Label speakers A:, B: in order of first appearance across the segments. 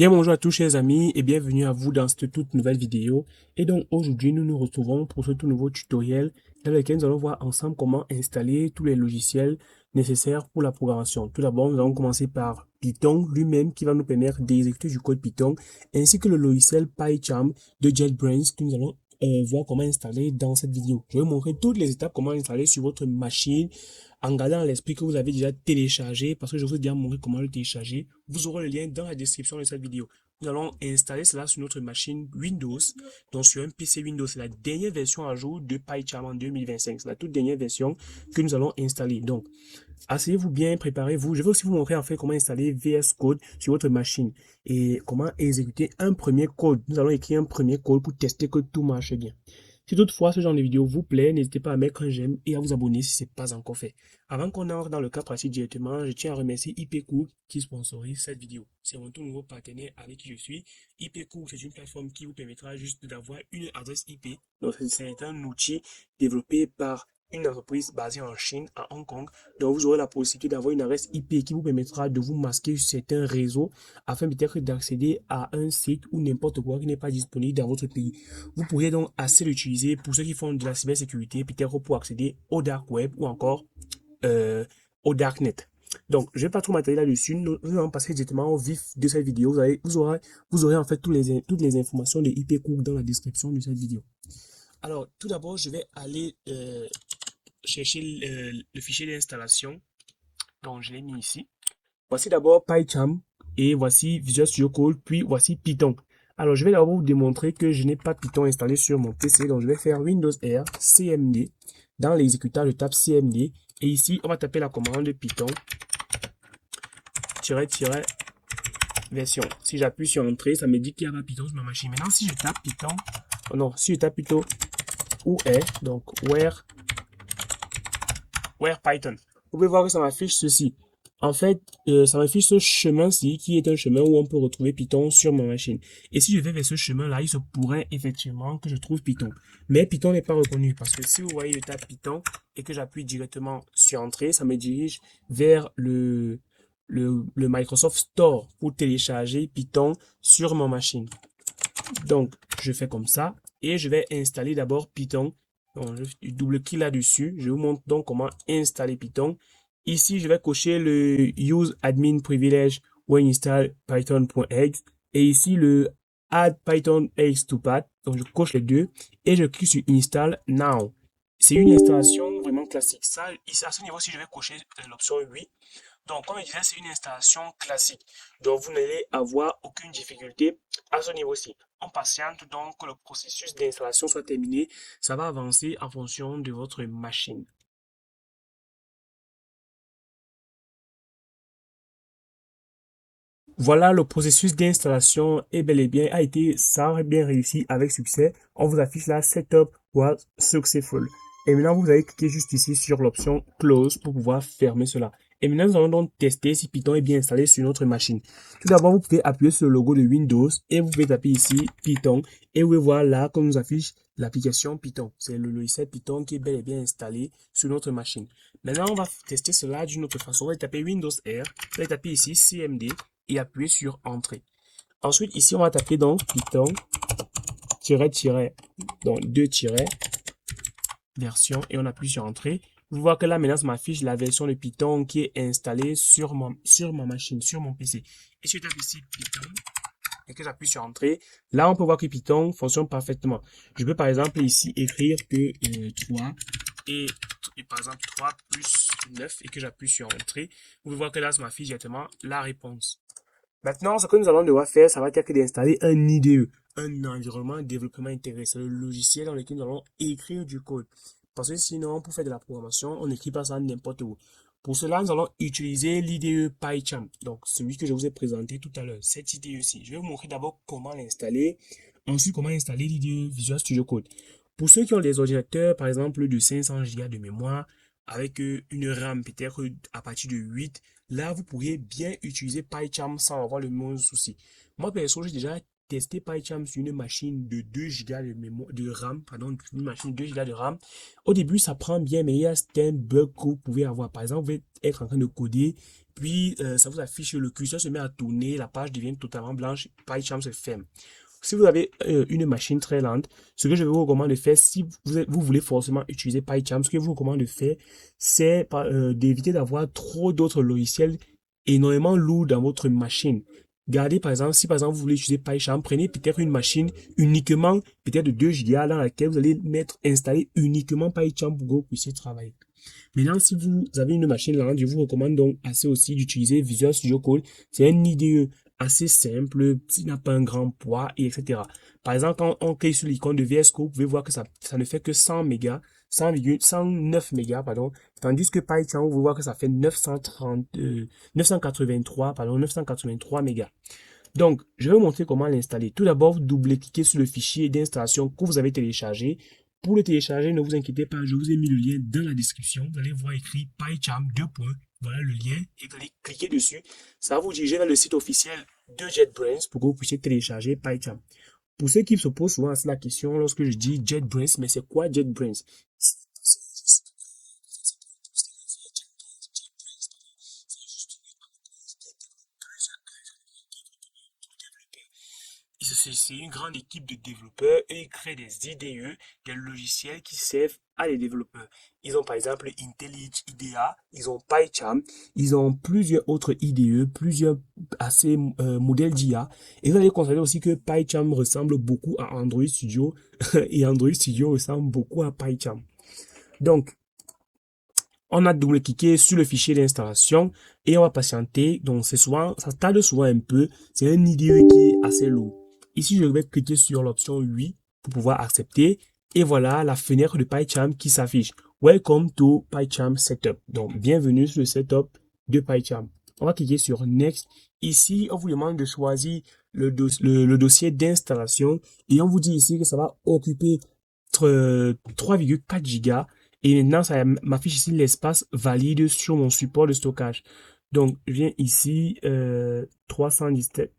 A: Bien bonjour à tous chers amis et bienvenue à vous dans cette toute nouvelle vidéo. Et donc aujourd'hui nous nous retrouvons pour ce tout nouveau tutoriel dans lequel nous allons voir ensemble comment installer tous les logiciels nécessaires pour la programmation. Tout d'abord nous allons commencer par Python lui-même qui va nous permettre d'exécuter du code Python ainsi que le logiciel PyCharm de JetBrains que nous allons voir comment installer dans cette vidéo. Je vais vous montrer toutes les étapes comment installer sur votre machine en gardant à l'esprit que vous avez déjà téléchargé parce que je vous ai déjà montré comment le télécharger. Vous aurez le lien dans la description de cette vidéo. Nous allons installer cela sur notre machine Windows, donc sur un PC Windows. C'est la dernière version à jour de PyCharm en 2025. C'est la toute dernière version que nous allons installer. Donc, asseyez-vous bien, préparez-vous. Je vais aussi vous montrer en fait comment installer VS Code sur votre machine et comment exécuter un premier code. Nous allons écrire un premier code pour tester que tout marche bien. Si toutefois ce genre de vidéo vous plaît, n'hésitez pas à mettre un j'aime et à vous abonner si ce n'est pas encore fait. Avant qu'on entre dans le cas pratique directement, je tiens à remercier IPCook qui sponsorise cette vidéo. C'est mon tout nouveau partenaire avec qui je suis. IPCook, c'est une plateforme qui vous permettra juste d'avoir une adresse IP. Donc c'est un outil développé par une entreprise basée en Chine, à Hong Kong. Donc vous aurez la possibilité d'avoir une adresse IP qui vous permettra de vous masquer sur certains réseaux afin peut-être d'accéder à un site ou n'importe quoi qui n'est pas disponible dans votre pays. Vous pourrez donc assez l'utiliser pour ceux qui font de la cybersécurité, peut-être pour accéder au dark web ou encore au darknet. Donc, je vais pas trop m'attarder là-dessus. Nous allons passer directement au vif de cette vidéo. Vous aurez en fait toutes les informations de IPCook dans la description de cette vidéo. Alors, tout d'abord, je vais aller chercher le fichier d'installation. Donc, je l'ai mis ici. Voici d'abord PyCharm et voici Visual Studio Code, puis voici Python. Alors, je vais d'abord vous démontrer que je n'ai pas Python installé sur mon PC. Donc, je vais faire Windows R, CMD. Dans l'exécuteur, je tape CMD. Et ici, on va taper la commande Python, version. Si j'appuie sur Entrée, ça me dit qu'il y a pas Python sur ma machine. Maintenant, si je tape Python, oh non, si je tape plutôt où est, donc where Python. Vous pouvez voir que ça m'affiche ceci. En fait, ça m'affiche ce chemin-ci qui est un chemin où on peut retrouver Python sur ma machine. Et si je vais vers ce chemin-là, il se pourrait effectivement que je trouve Python. Mais Python n'est pas reconnu parce que si vous voyez le tape Python et que j'appuie directement sur Entrée, ça me dirige vers le Microsoft Store pour télécharger Python sur ma machine. Donc, je fais comme ça et je vais installer d'abord Python. Donc, je double-clique là-dessus. Je vous montre donc comment installer Python. Ici, je vais cocher le Use Admin Privilege when install Python.exe et ici le Add Python X to Path. Donc, je coche les deux et je clique sur Install Now. C'est une installation vraiment classique. Ça, ici, à ce niveau-ci, je vais cocher l'option oui. Donc, comme je disais, c'est une installation classique. Donc, vous n'allez avoir aucune difficulté à ce niveau-ci. On patiente donc que le processus d'installation soit terminé. Ça va avancer en fonction de votre machine. Voilà, le processus d'installation est bel et bien ça a bien réussi avec succès. On vous affiche là Setup was successful. Et maintenant, vous allez cliquer juste ici sur l'option Close pour pouvoir fermer cela. Et maintenant, nous allons donc tester si Python est bien installé sur notre machine. Tout d'abord, vous pouvez appuyer sur le logo de Windows et vous pouvez taper ici Python. Et vous pouvez voir là qu'on nous affiche l'application Python. C'est le logiciel Python qui est bel et bien installé sur notre machine. Maintenant, on va tester cela d'une autre façon. On va taper Windows R. Vous allez taper ici CMD et appuyer sur Entrée. Ensuite, ici, on va taper donc Python, donc deux tirets, version, et on appuie sur Entrée. Vous voyez que là, maintenant, ça m'affiche la version de Python qui est installée sur ma machine, sur mon PC. Et si je tape ici Python, et que j'appuie sur Entrée, là, on peut voir que Python fonctionne parfaitement. Je peux, par exemple, ici, écrire que 3 et par exemple 3 plus 9 et que j'appuie sur Entrée. Vous pouvez voir que là, ça m'affiche directement la réponse. Maintenant, ce que nous allons devoir faire, ça va être d'installer un IDE, un environnement de développement intégré. C'est le logiciel dans lequel nous allons écrire du code. Parce que sinon, pour faire de la programmation, on n'écrit pas ça n'importe où. Pour cela, nous allons utiliser l'IDE PyCharm. Donc, celui que je vous ai présenté tout à l'heure, cet IDE-ci. Je vais vous montrer d'abord comment l'installer. Ensuite, comment installer l'IDE Visual Studio Code. Pour ceux qui ont des ordinateurs, par exemple, de 500 Go de mémoire, avec une RAM peut-être à partir de 8, là, vous pourriez bien utiliser PyCharm sans avoir le même souci. Moi, perso, j'ai déjà tester PyCharm sur une machine de 2 Go de mémoire, de RAM, pardon, une machine de 2 Go de RAM, au début, ça prend bien, mais il y a certains bugs que vous pouvez avoir. Par exemple, vous pouvez être en train de coder, puis ça vous affiche, le curseur se met à tourner, la page devient totalement blanche, PyCharm se ferme. Si vous avez une machine très lente, ce que je vous recommande de faire, si vous voulez forcément utiliser PyCharm, ce que je vous recommande de faire, c'est d'éviter d'avoir trop d'autres logiciels énormément lourds dans votre machine. Gardez par exemple, si par exemple vous voulez utiliser PyCharm, prenez peut-être une machine uniquement, peut-être de 2 Go dans laquelle vous allez installer uniquement PyCharm pour que vous puissiez travailler. Maintenant, si vous avez une machine lente, je vous recommande donc assez aussi d'utiliser Visual Studio Code. C'est un IDE assez simple, qui n'a pas un grand poids, et etc. Par exemple, quand on clique sur l'icône de VS Code, vous pouvez voir que ça ne fait que 100 mégas, 109 mégas, pardon. Tandis que PyCharm, vous pouvez voir que ça fait 983 mégas. Donc, je vais vous montrer comment l'installer. Tout d'abord, vous double-cliquez sur le fichier d'installation que vous avez téléchargé. Pour le télécharger, ne vous inquiétez pas, je vous ai mis le lien dans la description. Vous allez voir écrit PyCharm 2. Voilà le lien et vous allez cliquer dessus. Ça va vous diriger vers le site officiel de JetBrains pour que vous puissiez télécharger PyCharm. Pour ceux qui se posent souvent la question lorsque je dis JetBrains, mais c'est quoi JetBrains? C'est une grande équipe de développeurs et ils créent des IDE, des logiciels qui servent à les développeurs. Ils ont par exemple IntelliJ IDEA, ils ont PyCharm, ils ont plusieurs autres IDE, plusieurs assez modèles d'IA. Et vous allez constater aussi que PyCharm ressemble beaucoup à Android Studio et Android Studio ressemble beaucoup à PyCharm. Donc, on a double-cliqué sur le fichier d'installation et on va patienter. Donc, c'est souvent, ça tarde souvent un peu. C'est un IDE qui est assez lourd. Ici, je vais cliquer sur l'option oui pour pouvoir accepter. Et voilà la fenêtre de PyCharm qui s'affiche. Welcome to PyCharm Setup. Donc, bienvenue sur le setup de PyCharm. On va cliquer sur Next. Ici, on vous demande de choisir le dossier d'installation. Et on vous dit ici que ça va occuper 3,4 gigas. Et maintenant, ça m'affiche ici l'espace valide sur mon support de stockage. Donc, je viens ici, 317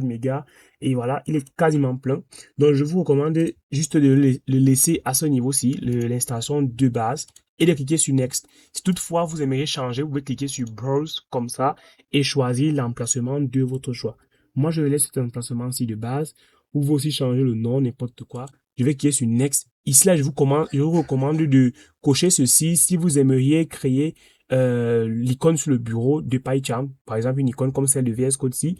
A: mégas. Et voilà, il est quasiment plein. Donc, je vous recommande juste de le laisser à ce niveau-ci, l'installation de base, et de cliquer sur Next. Si toutefois vous aimeriez changer, vous pouvez cliquer sur Browse comme ça et choisir l'emplacement de votre choix. Moi, je laisse cet emplacement-ci de base. Vous pouvez aussi changer le nom, n'importe quoi. Je vais cliquer sur Next. Ici, là, je vous recommande de cocher ceci si vous aimeriez créer l'icône sur le bureau de PyCharm. Par exemple, une icône comme celle de VS Code ci.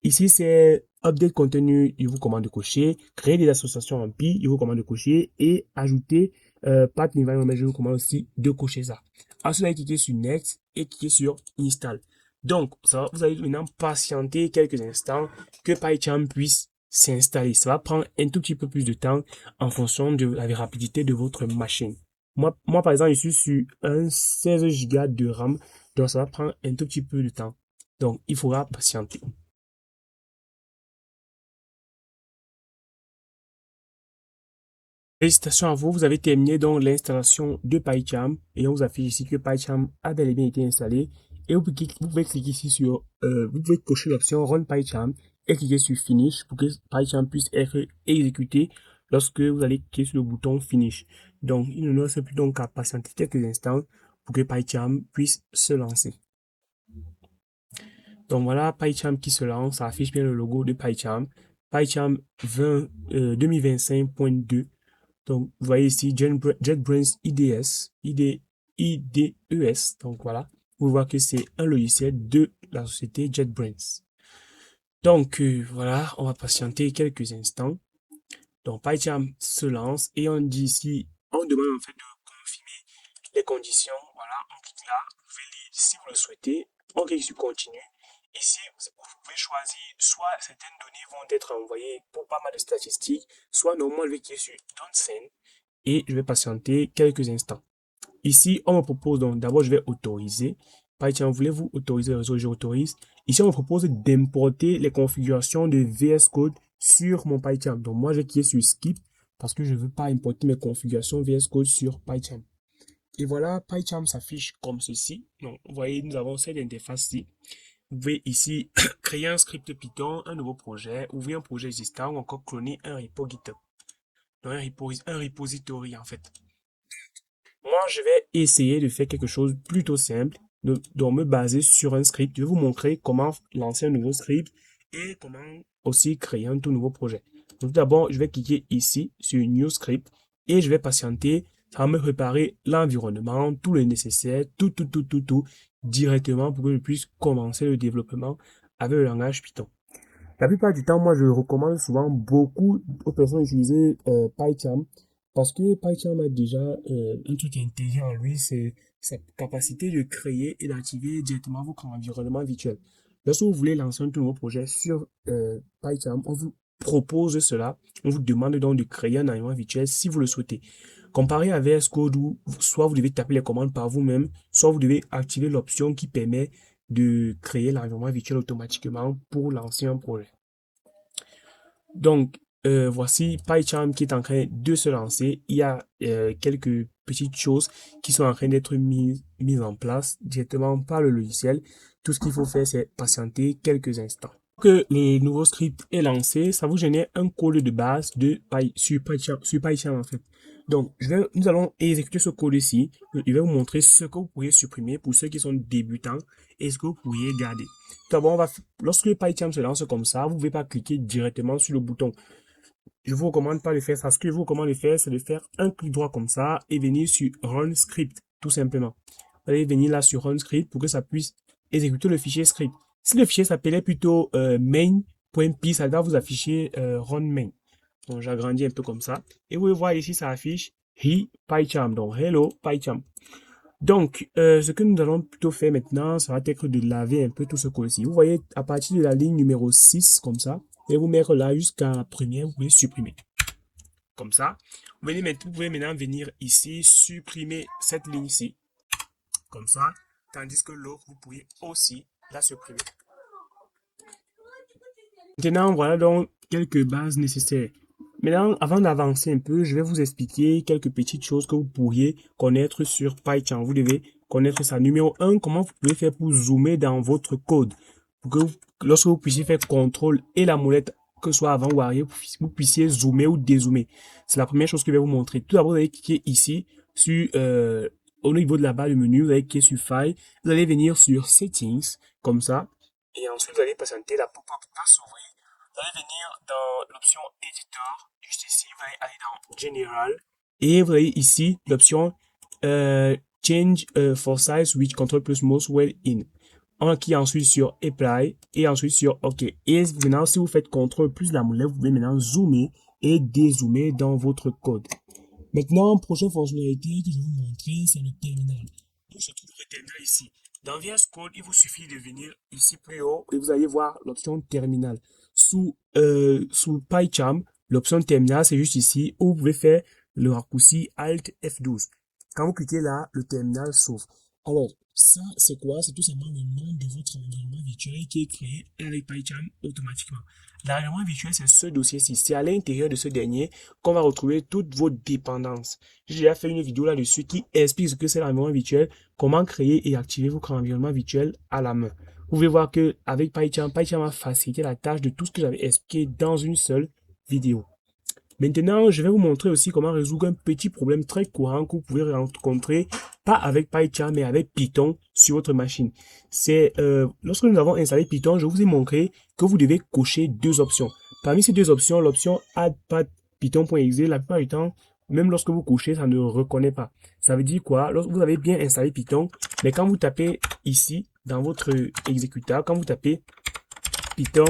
A: Ici, c'est Update contenu, il vous commande de cocher. Créer des associations en Pi, il vous commande de cocher. Et ajouter Path Environment, je vous commande aussi de cocher ça. Ensuite, vous allez cliquer sur Next et cliquer sur Install. Donc, ça va, vous allez maintenant patienter quelques instants que PyCharm puisse s'installer. Ça va prendre un tout petit peu plus de temps en fonction de la rapidité de votre machine. Moi, par exemple, je suis sur un 16 Go de RAM, donc ça va prendre un tout petit peu de temps. Donc, il faudra patienter. Félicitations à vous, vous avez terminé donc l'installation de PyCharm et on vous affiche ici que PyCharm a bel et bien été installé. Et vous pouvez cliquer ici sur, vous pouvez cocher l'option Run PyCharm et cliquer sur Finish pour que PyCharm puisse être exécuté lorsque vous allez cliquer sur le bouton Finish. Donc, il ne nous reste plus donc qu'à patienter quelques instants pour que PyCharm puisse se lancer. Donc voilà, PyCharm qui se lance, ça affiche bien le logo de PyCharm. PyCharm 2025.2. Donc, vous voyez ici JetBrains IDES. Donc voilà, vous voyez que c'est un logiciel de la société JetBrains. Donc voilà, on va patienter quelques instants. Donc PyCharm se lance et on dit ici, on demande en fait de confirmer les conditions. Voilà, on clique là, vous pouvez lire si vous le souhaitez. On clique sur continue. Ici, vous pouvez choisir soit certaines données vont être envoyées pour pas mal de statistiques, soit normalement je vais cliquer sur Don't Send et je vais patienter quelques instants. Ici, on me propose donc, d'abord, je vais autoriser. Par exemple, voulez-vous autoriser le réseau? J'autorise. Ici, on me propose d'importer les configurations de VS Code sur mon PyCharm. Donc, moi, je vais cliquer sur Skip parce que je ne veux pas importer mes configurations VS Code sur PyCharm. Et voilà, PyCharm s'affiche comme ceci. Donc, vous voyez, nous avons cette interface-ci. Vous pouvez ici créer un script Python, un nouveau projet, ouvrir un projet existant ou encore cloner un repo GitHub. Donc un repository en fait. Moi, je vais essayer de faire quelque chose plutôt simple, de me baser sur un script. Je vais vous montrer comment lancer un nouveau script et comment aussi créer un tout nouveau projet. Donc, tout d'abord, je vais cliquer ici sur New Script et je vais patienter. Ça va me préparer l'environnement, tout le nécessaire, tout, directement pour que je puisse commencer le développement avec le langage Python. La plupart du temps, moi, je recommande souvent beaucoup aux personnes d'utiliser PyCharm parce que PyCharm a déjà un truc intégré en lui, c'est sa capacité de créer et d'activer directement votre environnement virtuel. Lorsque vous voulez lancer un tout nouveau projet sur PyCharm, on vous propose cela, on vous demande donc de créer un environnement virtuel si vous le souhaitez. Comparé à VS Code où soit vous devez taper les commandes par vous-même, soit vous devez activer l'option qui permet de créer l'environnement virtuel automatiquement pour lancer un projet. Donc, voici PyCharm qui est en train de se lancer. Il y a quelques petites choses qui sont en train d'être mises en place directement par le logiciel. Tout ce qu'il faut faire, c'est patienter quelques instants. Que le nouveau script est lancé, ça vous génère un code de base sur PyCharm en fait. Donc, nous allons exécuter ce code ici. Je vais vous montrer ce que vous pourriez supprimer pour ceux qui sont débutants et ce que vous pourriez garder. Tout d'abord, lorsque PyCharm se lance comme ça, vous ne pouvez pas cliquer directement sur le bouton. Je vous recommande pas de faire ça. Ce que je vous recommande de faire, c'est de faire un clic droit comme ça et venir sur Run Script, tout simplement. Vous allez venir là sur Run Script pour que ça puisse exécuter le fichier script. Si le fichier s'appelait plutôt main.py, ça va vous afficher run main. Donc j'agrandis un peu comme ça. Et vous pouvez voir ici, ça affiche He PyCharm. Donc Hello PyCharm. Donc, ce que nous allons plutôt faire maintenant, ça va être de laver un peu tout ce code-ci. Vous voyez, à partir de la ligne numéro 6, comme ça, et vous mettre là jusqu'à la première, vous pouvez supprimer. Comme ça. Vous pouvez maintenant venir ici, supprimer cette ligne-ci. Comme ça. Tandis que l'autre, vous pouvez aussi la supprimer. Maintenant, voilà donc quelques bases nécessaires. Maintenant, avant d'avancer un peu, je vais vous expliquer quelques petites choses que vous pourriez connaître sur PyCharm. Vous devez connaître ça. Numéro 1, comment vous pouvez faire pour zoomer dans votre code. Pour que lorsque vous puissiez faire contrôle et la molette, que ce soit avant ou arrière, vous puissiez zoomer ou dézoomer. C'est la première chose que je vais vous montrer. Tout d'abord, vous allez cliquer ici sur, au niveau de la barre du menu, vous allez cliquer sur File. Vous allez venir sur Settings, comme ça. Et ensuite, vous allez patienter, la pop-up va s'ouvrir. Vous allez venir dans l'option Editor, juste ici, vous allez aller dans General, et vous avez ici l'option Change for Size with Control plus Mouse Well In. On clique ensuite sur Apply, et ensuite sur OK. Et maintenant, si vous faites CTRL plus la molette, vous pouvez maintenant zoomer et dézoomer dans votre code. Maintenant, prochaine fonctionnalité que je vais vous montrer, c'est le terminal. Où se trouve le terminal ici? Dans VS Code, il vous suffit de venir ici plus haut et vous allez voir l'option terminal. Sous PyCharm, l'option terminal, c'est juste ici où vous pouvez faire le raccourci Alt F12. Quand vous cliquez là, le terminal s'ouvre. Alors, ça, c'est quoi? C'est tout simplement le nom de votre environnement virtuel qui est créé avec PyCharm automatiquement. L'environnement virtuel, c'est ce dossier-ci. C'est à l'intérieur de ce dernier qu'on va retrouver toutes vos dépendances. J'ai déjà fait une vidéo là-dessus qui explique ce que c'est l'environnement virtuel, comment créer et activer votre environnement virtuel à la main. Vous pouvez voir que avec PyCharm a facilité la tâche de tout ce que j'avais expliqué dans une seule vidéo. Maintenant, je vais vous montrer aussi comment résoudre un petit problème très courant que vous pouvez rencontrer, pas avec PyCharm, mais avec Python sur votre machine. C'est lorsque nous avons installé Python, je vous ai montré que vous devez cocher deux options. Parmi ces deux options, l'option Add Path Python.exe, la plupart du temps, même lorsque vous cochez, ça ne reconnaît pas. Ça veut dire quoi? Lorsque vous avez bien installé Python, mais quand vous tapez ici, dans votre exécuteur, quand vous tapez Python,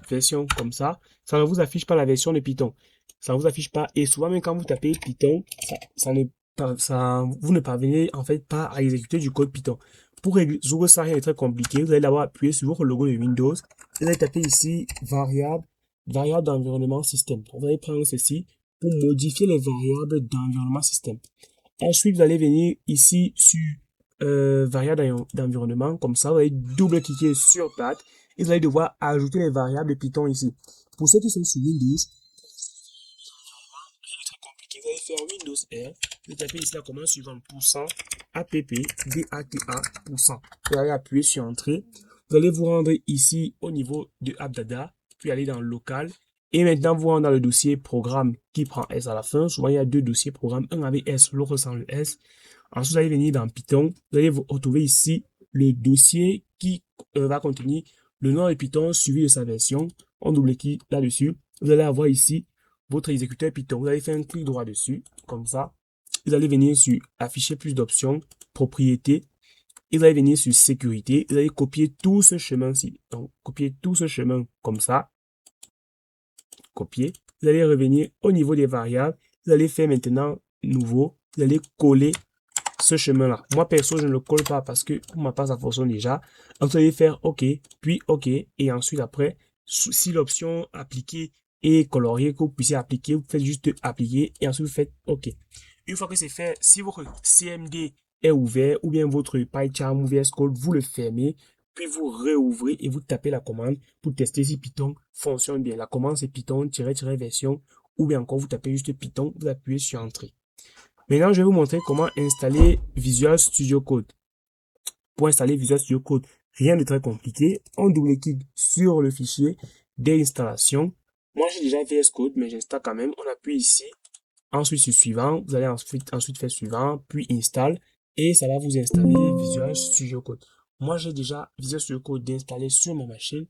A: version comme ça ne vous affiche pas la version de Python. Ça ne vous affiche pas. Et souvent, même quand vous tapez Python, vous ne parvenez en fait pas à exécuter du code Python. Pour résoudre ça, rien de très compliqué. Vous allez d'abord appuyer sur votre logo de Windows. Vous allez taper ici variable d'environnement système. Vous allez prendre ceci pour modifier les variables d'environnement système. Ensuite, vous allez venir ici sur variable d'environnement. Comme ça, vous allez double-cliquer sur Path. Et vous allez devoir ajouter les variables de Python ici. Pour ceux qui sont sur Windows, c'est très compliqué. Vous allez faire Windows R. Vous tapez ici la commande suivante, appdata%. Vous allez appuyer sur Entrée. Vous allez vous rendre ici au niveau de AppData, puis aller dans Local. Et maintenant, vous rentrez dans le dossier Programme qui prend S à la fin. Souvent, il y a deux dossiers Programme, un avec S, l'autre sans le S. Ensuite, vous allez venir dans Python. Vous allez vous retrouver ici le dossier qui va contenir le nom de Python suivi de sa version. On double-clique là-dessus. Vous allez avoir ici votre exécuteur Python. Vous allez faire un clic droit dessus, comme ça. Vous allez venir sur Afficher plus d'options, Propriétés. Et vous allez venir sur Sécurité. Vous allez copier tout ce chemin-ci. Donc, copier tout ce chemin comme ça. Copier. Vous allez revenir au niveau des variables. Vous allez faire maintenant Nouveau. Vous allez coller ce chemin-là. Moi, perso, je ne le colle pas parce que pour ma part, ça fonctionne déjà. Donc, vous allez faire OK, puis OK. Et ensuite, après, si l'option appliquer est coloriée, que vous puissiez appliquer, vous faites juste appliquer et ensuite vous faites OK. Une fois que c'est fait, si votre CMD est ouvert ou bien votre PyCharm ou VS Code, vous le fermez, puis vous réouvrez et vous tapez la commande pour tester si Python fonctionne bien. La commande, c'est Python-version ou bien encore vous tapez juste Python, vous appuyez sur Entrée. Maintenant, je vais vous montrer comment installer Visual Studio Code. Pour installer Visual Studio Code, rien de très compliqué. On double-clique sur le fichier d'installation. Moi, j'ai déjà VS Code, mais j'installe quand même. On appuie ici. Ensuite, sur Suivant. Vous allez ensuite faire Suivant, puis Install. Et ça va vous installer Visual Studio Code. Moi, j'ai déjà Visual Studio Code d'installer sur ma machine.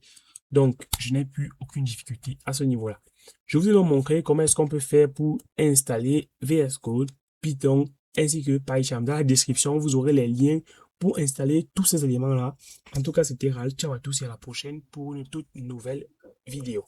A: Donc, je n'ai plus aucune difficulté à ce niveau-là. Je vous ai donc montré comment est-ce qu'on peut faire pour installer VS Code, Python, ainsi que PyCharm. Dans la description, vous aurez les liens pour installer tous ces éléments-là. En tout cas, c'était Ral. Ciao à tous et à la prochaine pour une toute nouvelle vidéo.